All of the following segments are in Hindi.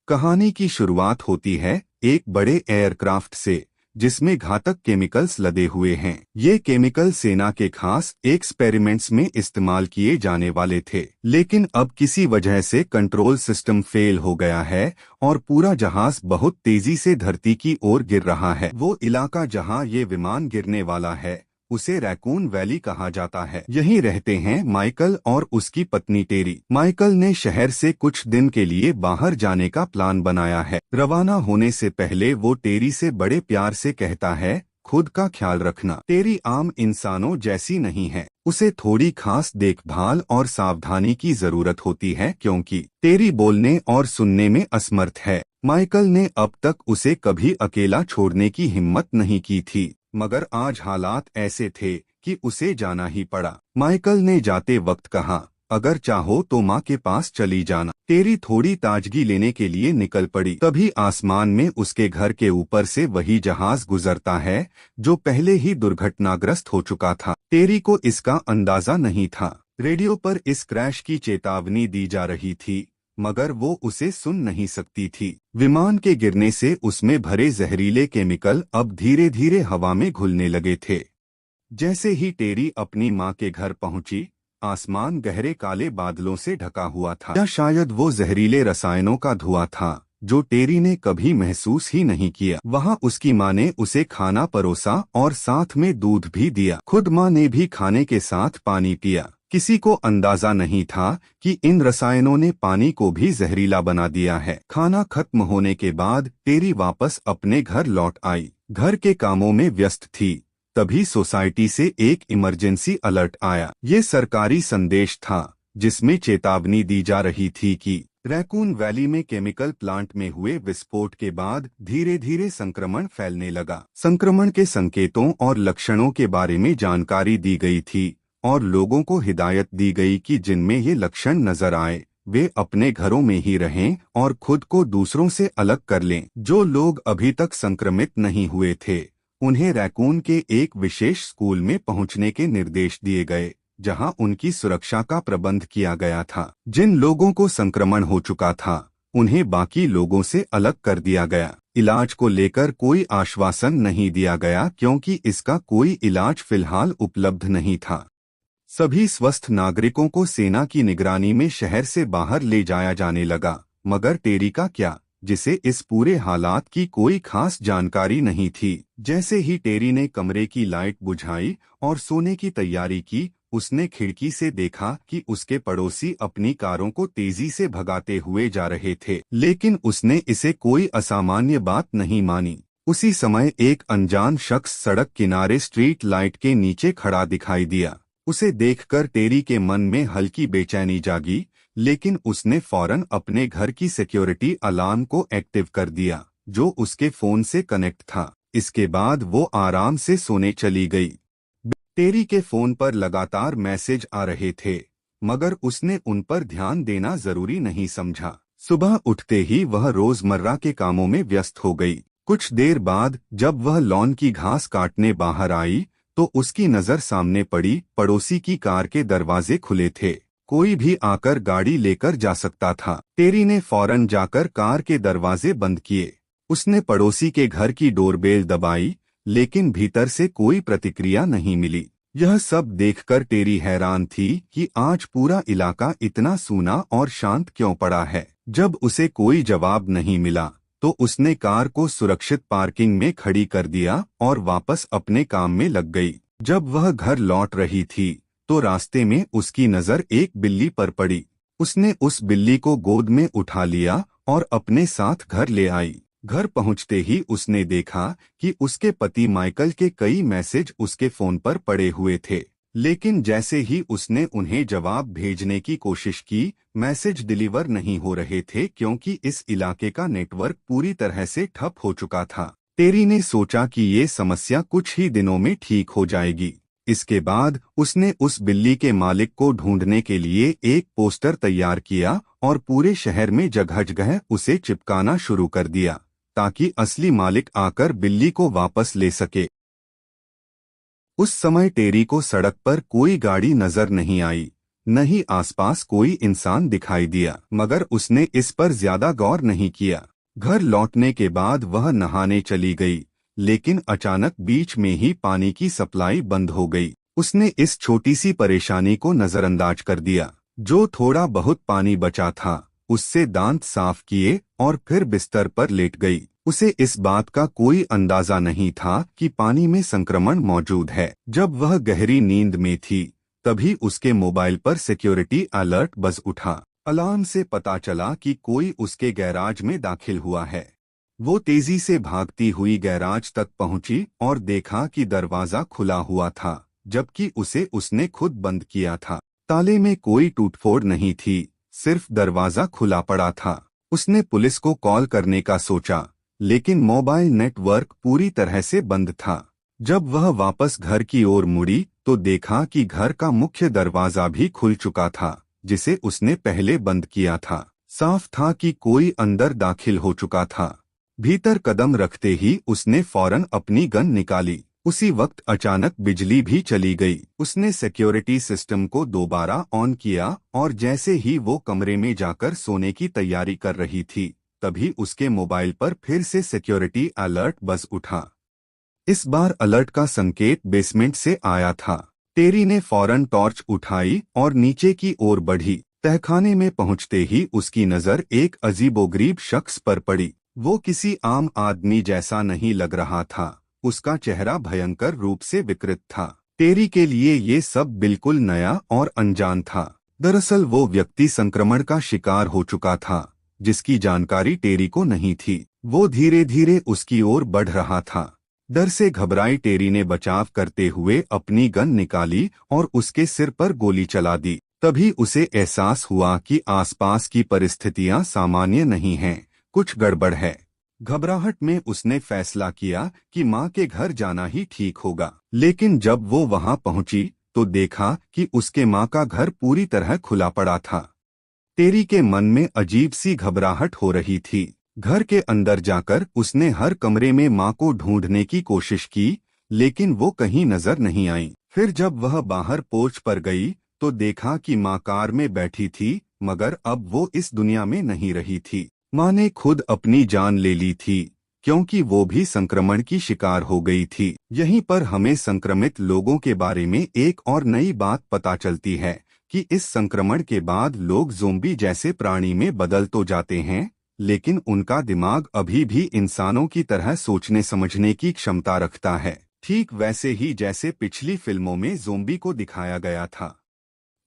कहानी की शुरुआत होती है एक बड़े एयरक्राफ्ट से जिसमें घातक केमिकल्स लदे हुए हैं। ये केमिकल सेना के खास एक्सपेरिमेंट्स में इस्तेमाल किए जाने वाले थे, लेकिन अब किसी वजह से कंट्रोल सिस्टम फेल हो गया है और पूरा जहाज बहुत तेजी से धरती की ओर गिर रहा है। वो इलाका जहां ये विमान गिरने वाला है उसे रैकून वैली कहा जाता है। यहीं रहते हैं माइकल और उसकी पत्नी टेरी। माइकल ने शहर से कुछ दिन के लिए बाहर जाने का प्लान बनाया है। रवाना होने से पहले वो टेरी से बड़े प्यार से कहता है, खुद का ख्याल रखना। टेरी आम इंसानों जैसी नहीं है, उसे थोड़ी खास देखभाल और सावधानी की जरूरत होती है क्योंकि टेरी बोलने और सुनने में असमर्थ है। माइकल ने अब तक उसे कभी अकेला छोड़ने की हिम्मत नहीं की थी, मगर आज हालात ऐसे थे कि उसे जाना ही पड़ा। माइकल ने जाते वक्त कहा, अगर चाहो तो माँ के पास चली जाना। टेरी थोड़ी ताजगी लेने के लिए निकल पड़ी। तभी आसमान में उसके घर के ऊपर से वही जहाज गुजरता है जो पहले ही दुर्घटनाग्रस्त हो चुका था। टेरी को इसका अंदाजा नहीं था। रेडियो पर इस क्रैश की चेतावनी दी जा रही थी, मगर वो उसे सुन नहीं सकती थी। विमान के गिरने से उसमें भरे जहरीले केमिकल अब धीरे धीरे हवा में घुलने लगे थे। जैसे ही टेरी अपनी माँ के घर पहुंची, आसमान गहरे काले बादलों से ढका हुआ था। या शायद वो जहरीले रसायनों का धुआं था जो टेरी ने कभी महसूस ही नहीं किया। वहाँ उसकी माँ ने उसे खाना परोसा और साथ में दूध भी दिया। खुद माँ ने भी खाने के साथ पानी पिया। किसी को अंदाजा नहीं था कि इन रसायनों ने पानी को भी जहरीला बना दिया है। खाना खत्म होने के बाद टेरी वापस अपने घर लौट आई। घर के कामों में व्यस्त थी। तभी सोसाइटी से एक इमरजेंसी अलर्ट आया। ये सरकारी संदेश था जिसमें चेतावनी दी जा रही थी कि रैकून वैली में केमिकल प्लांट में हुए विस्फोट के बाद धीरे धीरे संक्रमण फैलने लगा। संक्रमण के संकेतों और लक्षणों के बारे में जानकारी दी गई थी और लोगों को हिदायत दी गई कि जिनमें ये लक्षण नजर आए वे अपने घरों में ही रहें और खुद को दूसरों से अलग कर लें। जो लोग अभी तक संक्रमित नहीं हुए थे उन्हें रैकून के एक विशेष स्कूल में पहुंचने के निर्देश दिए गए जहां उनकी सुरक्षा का प्रबंध किया गया था। जिन लोगों को संक्रमण हो चुका था उन्हें बाकी लोगों से अलग कर दिया गया। इलाज को लेकर कोई आश्वासन नहीं दिया गया क्योंकि इसका कोई इलाज फिलहाल उपलब्ध नहीं था। सभी स्वस्थ नागरिकों को सेना की निगरानी में शहर से बाहर ले जाया जाने लगा, मगर टेरी का क्या, जिसे इस पूरे हालात की कोई खास जानकारी नहीं थी। जैसे ही टेरी ने कमरे की लाइट बुझाई और सोने की तैयारी की, उसने खिड़की से देखा कि उसके पड़ोसी अपनी कारों को तेजी से भगाते हुए जा रहे थे, लेकिन उसने इसे कोई असामान्य बात नहीं मानी। उसी समय एक अनजान शख्स सड़क किनारे स्ट्रीट लाइट के नीचे खड़ा दिखाई दिया। उसे देखकर टेरी के मन में हल्की बेचैनी जागी, लेकिन उसने फौरन अपने घर की सिक्योरिटी अलार्म को एक्टिव कर दिया जो उसके फोन से कनेक्ट था। इसके बाद वो आराम से सोने चली गई। टेरी के फोन पर लगातार मैसेज आ रहे थे, मगर उसने उन पर ध्यान देना जरूरी नहीं समझा। सुबह उठते ही वह रोजमर्रा के कामों में व्यस्त हो गई। कुछ देर बाद जब वह लॉन की घास काटने बाहर आई तो उसकी नजर सामने पड़ी। पड़ोसी की कार के दरवाजे खुले थे, कोई भी आकर गाड़ी लेकर जा सकता था। टेरी ने फौरन जाकर कार के दरवाजे बंद किए। उसने पड़ोसी के घर की डोरबेल दबाई, लेकिन भीतर से कोई प्रतिक्रिया नहीं मिली। यह सब देखकर टेरी हैरान थी कि आज पूरा इलाका इतना सूना और शांत क्यों पड़ा है। जब उसे कोई जवाब नहीं मिला तो उसने कार को सुरक्षित पार्किंग में खड़ी कर दिया और वापस अपने काम में लग गई। जब वह घर लौट रही थी तो रास्ते में उसकी नजर एक बिल्ली पर पड़ी। उसने उस बिल्ली को गोद में उठा लिया और अपने साथ घर ले आई। घर पहुंचते ही उसने देखा कि उसके पति माइकल के कई मैसेज उसके फोन पर पड़े हुए थे, लेकिन जैसे ही उसने उन्हें जवाब भेजने की कोशिश की, मैसेज डिलीवर नहीं हो रहे थे क्योंकि इस इलाके का नेटवर्क पूरी तरह से ठप हो चुका था। टेरी ने सोचा कि ये समस्या कुछ ही दिनों में ठीक हो जाएगी। इसके बाद उसने उस बिल्ली के मालिक को ढूंढने के लिए एक पोस्टर तैयार किया और पूरे शहर में जगह-जगह उसे चिपकाना शुरू कर दिया ताकि असली मालिक आकर बिल्ली को वापस ले सके। उस समय टेरी को सड़क पर कोई गाड़ी नजर नहीं आई, न ही आसपास कोई इंसान दिखाई दिया, मगर उसने इस पर ज्यादा गौर नहीं किया। घर लौटने के बाद वह नहाने चली गई, लेकिन अचानक बीच में ही पानी की सप्लाई बंद हो गई। उसने इस छोटी सी परेशानी को नजरअंदाज कर दिया। जो थोड़ा बहुत पानी बचा था उससे दांत साफ किए और फिर बिस्तर पर लेट गई। उसे इस बात का कोई अंदाजा नहीं था कि पानी में संक्रमण मौजूद है। जब वह गहरी नींद में थी तभी उसके मोबाइल पर सिक्योरिटी अलर्ट बज उठा। अलार्म से पता चला कि कोई उसके गैराज में दाखिल हुआ है। वो तेजी से भागती हुई गैराज तक पहुंची और देखा कि दरवाजा खुला हुआ था, जबकि उसने खुद बंद किया था। ताले में कोई टूटफोड़ नहीं थी, सिर्फ दरवाजा खुला पड़ा था। उसने पुलिस को कॉल करने का सोचा, लेकिन मोबाइल नेटवर्क पूरी तरह से बंद था। जब वह वापस घर की ओर मुड़ी तो देखा कि घर का मुख्य दरवाजा भी खुल चुका था, जिसे उसने पहले बंद किया था। साफ था कि कोई अंदर दाखिल हो चुका था। भीतर कदम रखते ही उसने फौरन अपनी गन निकाली। उसी वक्त अचानक बिजली भी चली गई। उसने सिक्योरिटी सिस्टम को दोबारा ऑन किया और जैसे ही वो कमरे में जाकर सोने की तैयारी कर रही थी, तभी उसके मोबाइल पर फिर से सिक्योरिटी अलर्ट बज उठा। इस बार अलर्ट का संकेत बेसमेंट से आया था। टेरी ने फौरन टॉर्च उठाई और नीचे की ओर बढ़ी। तहखाने में पहुंचते ही उसकी नजर एक अजीबोगरीब शख्स पर पड़ी। वो किसी आम आदमी जैसा नहीं लग रहा था। उसका चेहरा भयंकर रूप से विकृत था। टेरी के लिए ये सब बिल्कुल नया और अनजान था। दरअसल वो व्यक्ति संक्रमण का शिकार हो चुका था, जिसकी जानकारी टेरी को नहीं थी। वो धीरे धीरे उसकी ओर बढ़ रहा था। डर से घबराई टेरी ने बचाव करते हुए अपनी गन निकाली और उसके सिर पर गोली चला दी। तभी उसे एहसास हुआ कि आसपास की परिस्थितियां सामान्य नहीं हैं, कुछ गड़बड़ है। घबराहट में उसने फैसला किया कि माँ के घर जाना ही ठीक होगा। लेकिन जब वो वहां पहुंची तो देखा कि उसके माँ का घर पूरी तरह खुला पड़ा था। टेरी के मन में अजीब सी घबराहट हो रही थी। घर के अंदर जाकर उसने हर कमरे में माँ को ढूंढने की कोशिश की, लेकिन वो कहीं नजर नहीं आई। फिर जब वह बाहर पोर्च पर गई तो देखा कि माँ कार में बैठी थी, मगर अब वो इस दुनिया में नहीं रही थी। माँ ने खुद अपनी जान ले ली थी, क्योंकि वो भी संक्रमण की शिकार हो गई थी। यहीं पर हमें संक्रमित लोगों के बारे में एक और नई बात पता चलती है कि इस संक्रमण के बाद लोग ज़ोंबी जैसे प्राणी में बदल तो जाते हैं, लेकिन उनका दिमाग अभी भी इंसानों की तरह सोचने समझने की क्षमता रखता है, ठीक वैसे ही जैसे पिछली फिल्मों में ज़ोंबी को दिखाया गया था।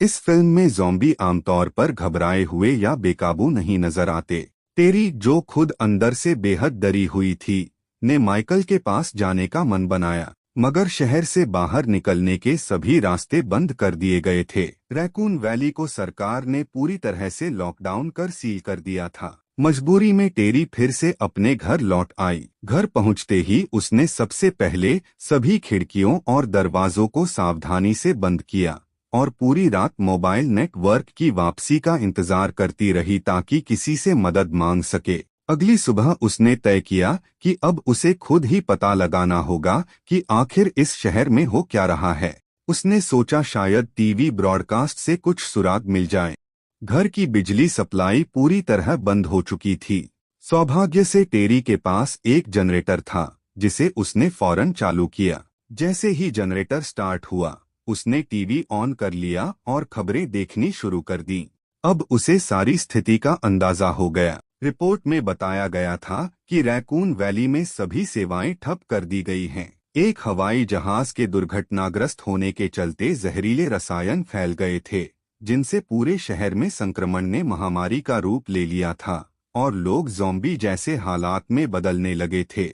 इस फिल्म में ज़ोंबी आमतौर पर घबराए हुए या बेकाबू नहीं नजर आते। टेरी, जो खुद अंदर से बेहद डरी हुई थी, ने माइकल के पास जाने का मन बनाया, मगर शहर से बाहर निकलने के सभी रास्ते बंद कर दिए गए थे। रैकून वैली को सरकार ने पूरी तरह से लॉकडाउन कर सील कर दिया था। मजबूरी में टेरी फिर से अपने घर लौट आई। घर पहुंचते ही उसने सबसे पहले सभी खिड़कियों और दरवाजों को सावधानी से बंद किया और पूरी रात मोबाइल नेटवर्क की वापसी का इंतजार करती रही ताकि किसी से मदद मांग सके। अगली सुबह उसने तय किया कि अब उसे खुद ही पता लगाना होगा कि आखिर इस शहर में हो क्या रहा है। उसने सोचा शायद टीवी ब्रॉडकास्ट से कुछ सुराग मिल जाए। घर की बिजली सप्लाई पूरी तरह बंद हो चुकी थी। सौभाग्य से टेरी के पास एक जनरेटर था, जिसे उसने फौरन चालू किया। जैसे ही जनरेटर स्टार्ट हुआ, उसने टीवी ऑन कर लिया और खबरें देखनी शुरू कर दी। अब उसे सारी स्थिति का अंदाजा हो गया। रिपोर्ट में बताया गया था कि रैकून वैली में सभी सेवाएं ठप कर दी गई हैं। एक हवाई जहाज के दुर्घटनाग्रस्त होने के चलते जहरीले रसायन फैल गए थे, जिनसे पूरे शहर में संक्रमण ने महामारी का रूप ले लिया था और लोग ज़ॉम्बी जैसे हालात में बदलने लगे थे।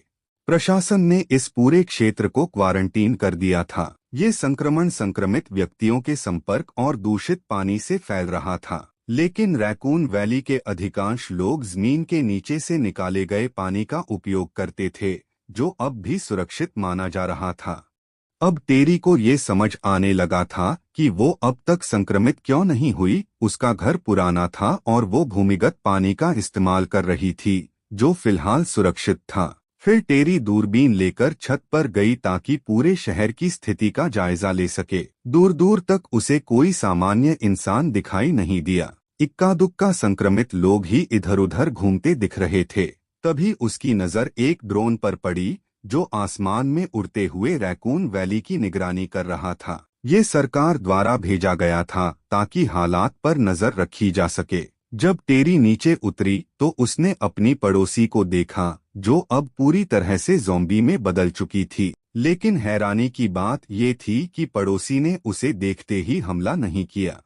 प्रशासन ने इस पूरे क्षेत्र को क्वारंटीन कर दिया था। ये संक्रमण संक्रमित व्यक्तियों के संपर्क और दूषित पानी से फैल रहा था। लेकिन रैकून वैली के अधिकांश लोग जमीन के नीचे से निकाले गए पानी का उपयोग करते थे, जो अब भी सुरक्षित माना जा रहा था। अब टेरी को ये समझ आने लगा था कि वो अब तक संक्रमित क्यों नहीं हुई। उसका घर पुराना था और वो भूमिगत पानी का इस्तेमाल कर रही थी, जो फिलहाल सुरक्षित था। फिर टेरी दूरबीन लेकर छत पर गई ताकि पूरे शहर की स्थिति का जायजा ले सके। दूर दूर तक उसे कोई सामान्य इंसान दिखाई नहीं दिया। इक्का दुक्का संक्रमित लोग ही इधर उधर घूमते दिख रहे थे। तभी उसकी नजर एक ड्रोन पर पड़ी जो आसमान में उड़ते हुए रैकून वैली की निगरानी कर रहा था। ये सरकार द्वारा भेजा गया था ताकि हालात पर नजर रखी जा सके। जब टेरी नीचे उतरी तो उसने अपनी पड़ोसी को देखा जो अब पूरी तरह से ज़ॉम्बी में बदल चुकी थी। लेकिन हैरानी की बात ये थी कि पड़ोसी ने उसे देखते ही हमला नहीं किया।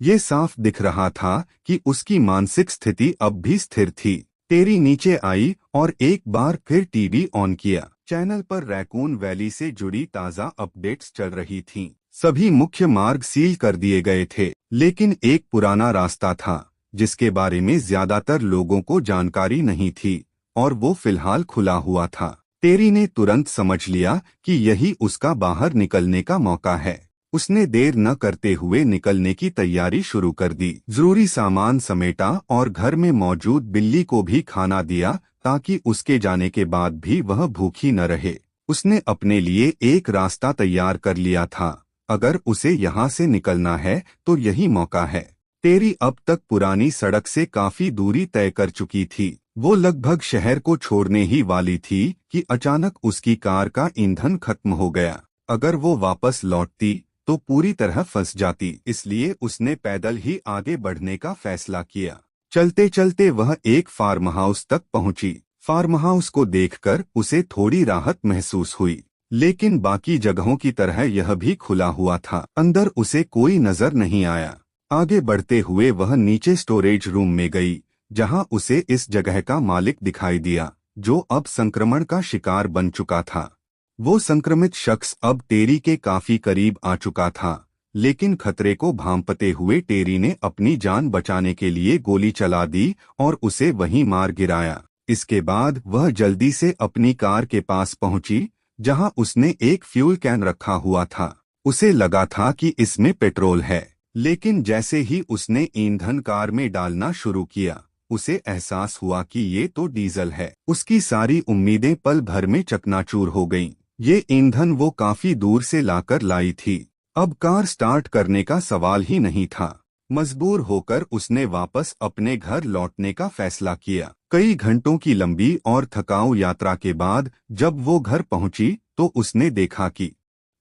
ये साफ दिख रहा था कि उसकी मानसिक स्थिति अब भी स्थिर थी। टेरी नीचे आई और एक बार फिर टीवी ऑन किया। चैनल पर रैकून वैली से जुड़ी ताज़ा अपडेट्स चल रही थीं। सभी मुख्य मार्ग सील कर दिए गए थे, लेकिन एक पुराना रास्ता था जिसके बारे में ज्यादातर लोगों को जानकारी नहीं थी और वो फिलहाल खुला हुआ था। टेरी ने तुरंत समझ लिया कि यही उसका बाहर निकलने का मौका है। उसने देर न करते हुए निकलने की तैयारी शुरू कर दी। जरूरी सामान समेटा और घर में मौजूद बिल्ली को भी खाना दिया ताकि उसके जाने के बाद भी वह भूखी न रहे। उसने अपने लिए एक रास्ता तैयार कर लिया था। अगर उसे यहाँ से निकलना है तो यही मौका है। टेरी अब तक पुरानी सड़क से काफी दूरी तय कर चुकी थी। वो लगभग शहर को छोड़ने ही वाली थी कि अचानक उसकी कार का ईंधन खत्म हो गया। अगर वो वापस लौटती तो पूरी तरह फंस जाती, इसलिए उसने पैदल ही आगे बढ़ने का फैसला किया। चलते चलते वह एक फार्म हाउस तक पहुंची। फार्म हाउस को देखकर उसे थोड़ी राहत महसूस हुई, लेकिन बाकी जगहों की तरह यह भी खुला हुआ था। अंदर उसे कोई नजर नहीं आया। आगे बढ़ते हुए वह नीचे स्टोरेज रूम में गई, जहां उसे इस जगह का मालिक दिखाई दिया जो अब संक्रमण का शिकार बन चुका था। वो संक्रमित शख्स अब टेरी के काफी करीब आ चुका था, लेकिन खतरे को भांपते हुए टेरी ने अपनी जान बचाने के लिए गोली चला दी और उसे वहीं मार गिराया। इसके बाद वह जल्दी से अपनी कार के पास पहुंची, जहां उसने एक फ्यूल कैन रखा हुआ था। उसे लगा था कि इसमें पेट्रोल है, लेकिन जैसे ही उसने ईंधन कार में डालना शुरू किया, उसे एहसास हुआ कि ये तो डीजल है। उसकी सारी उम्मीदें पल भर में चकनाचूर हो गईं। ये ईंधन वो काफी दूर से लाकर लाई थी। अब कार स्टार्ट करने का सवाल ही नहीं था। मजबूर होकर उसने वापस अपने घर लौटने का फैसला किया। कई घंटों की लंबी और थकाऊ यात्रा के बाद जब वो घर पहुंची तो उसने देखा कि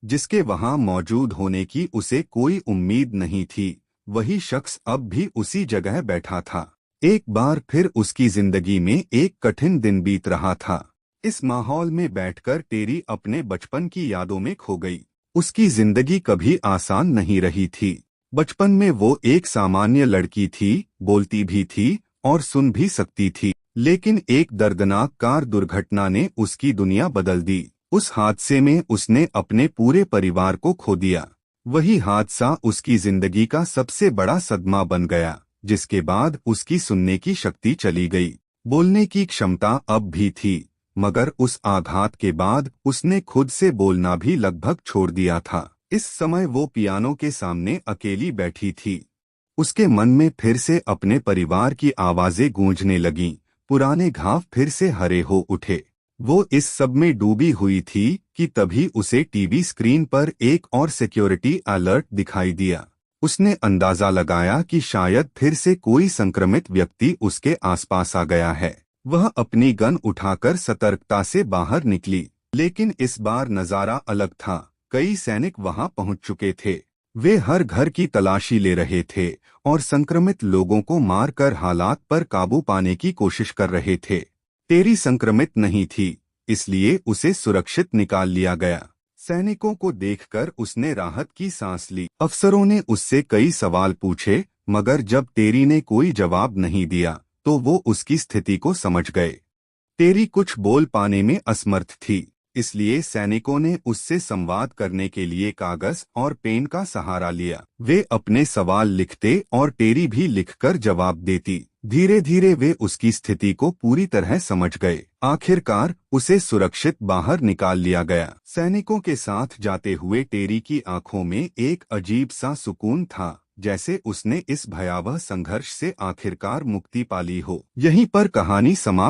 जिसके वहां मौजूद होने की उसे कोई उम्मीद नहीं थी, वही शख्स अब भी उसी जगह बैठा था। एक बार फिर उसकी जिंदगी में एक कठिन दिन बीत रहा था। इस माहौल में बैठकर टेरी अपने बचपन की यादों में खो गई। उसकी जिंदगी कभी आसान नहीं रही थी। बचपन में वो एक सामान्य लड़की थी, बोलती भी थी और सुन भी सकती थी, लेकिन एक दर्दनाक कार दुर्घटना ने उसकी दुनिया बदल दी। उस हादसे में उसने अपने पूरे परिवार को खो दिया। वही हादसा उसकी जिंदगी का सबसे बड़ा सदमा बन गया, जिसके बाद उसकी सुनने की शक्ति चली गई। बोलने की क्षमता अब भी थी, मगर उस आघात के बाद उसने खुद से बोलना भी लगभग छोड़ दिया था। इस समय वो पियानो के सामने अकेली बैठी थी। उसके मन में फिर से अपने परिवार की आवाजें गूंजने लगीं। पुराने घाव फिर से हरे हो उठे। वो इस सब में डूबी हुई थी कि तभी उसे टीवी स्क्रीन पर एक और सिक्योरिटी अलर्ट दिखाई दिया। उसने अंदाजा लगाया कि शायद फिर से कोई संक्रमित व्यक्ति उसके आसपास आ गया है। वह अपनी गन उठाकर सतर्कता से बाहर निकली, लेकिन इस बार नजारा अलग था। कई सैनिक वहां पहुंच चुके थे। वे हर घर की तलाशी ले रहे थे और संक्रमित लोगों को मारकर हालात पर काबू पाने की कोशिश कर रहे थे। टेरी संक्रमित नहीं थी, इसलिए उसे सुरक्षित निकाल लिया गया। सैनिकों को देखकर उसने राहत की सांस ली। अफसरों ने उससे कई सवाल पूछे, मगर जब टेरी ने कोई जवाब नहीं दिया तो वो उसकी स्थिति को समझ गए। टेरी कुछ बोल पाने में असमर्थ थी, इसलिए सैनिकों ने उससे संवाद करने के लिए कागज और पेन का सहारा लिया। वे अपने सवाल लिखते और टेरी भी लिखकर जवाब देती। धीरे धीरे वे उसकी स्थिति को पूरी तरह समझ गए। आखिरकार उसे सुरक्षित बाहर निकाल लिया गया। सैनिकों के साथ जाते हुए टेरी की आंखों में एक अजीब सा सुकून था, जैसे उसने इस भयावह संघर्ष से आखिरकार मुक्ति पा ली हो। यहीं पर कहानी समाप्त